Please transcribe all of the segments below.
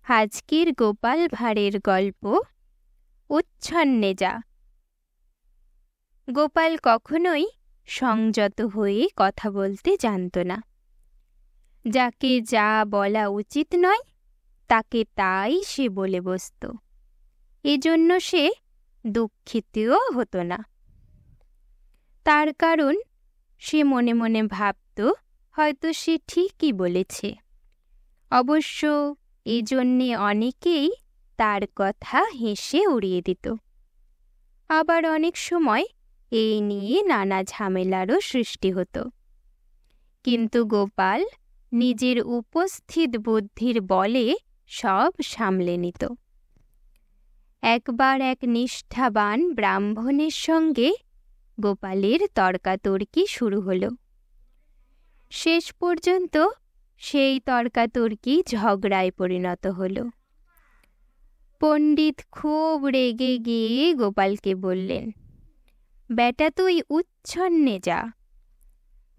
আজকের গোপাল ভাঁড়ের গল্প উচ্ছন্নে যা। গোপাল কখনোই সংযত হয়ে কথা বলতে জানত না। যাকে যা বলা উচিত নয় তাকে তাই সে বলে বসত। এজন্য সে দুঃখিতও হতো না। তার কারণ সে মনে মনে ভাবত হয়তো সে ঠিকই বলেছে। অবশ্য এজন্যে অনেকেই তার কথা হেসে উড়িয়ে দিত। আবার অনেক সময় এই নিয়ে নানা ঝামেলারও সৃষ্টি হতো। কিন্তু গোপাল নিজের উপস্থিত বুদ্ধির বলে সব সামলে নিত। একবার এক নিষ্ঠাবান ব্রাহ্মণের সঙ্গে গোপালের তর্কাতর্কি শুরু হলো। শেষ পর্যন্ত সেই তর্কাতর্কি ঝগড়ায় পরিণত হলো। পণ্ডিত খুব রেগে গিয়ে গোপালকে বললেন, বেটা তুই উচ্ছন্নে যা।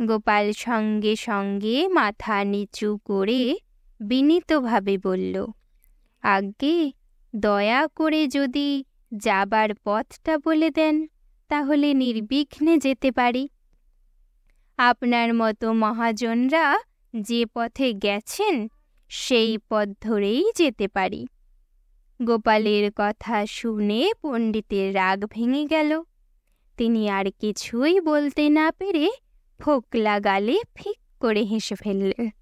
গোপাল সঙ্গে সঙ্গে মাথা নিচু করে বিনীতভাবে বলল, আজ্ঞে, দয়া করে যদি যাবার পথটা বলে দেন তাহলে নির্বিঘ্নে যেতে পারি। আপনার মতো মহাজনরা যে পথে গেছেন সেই পথ ধরেই যেতে পারি। গোপালের কথা শুনে পণ্ডিতের রাগ ভেঙে গেল। তিনি আর কিছুই বলতে না পেরে ফোকলা গালে ফিক করে হেসে ফেললেন।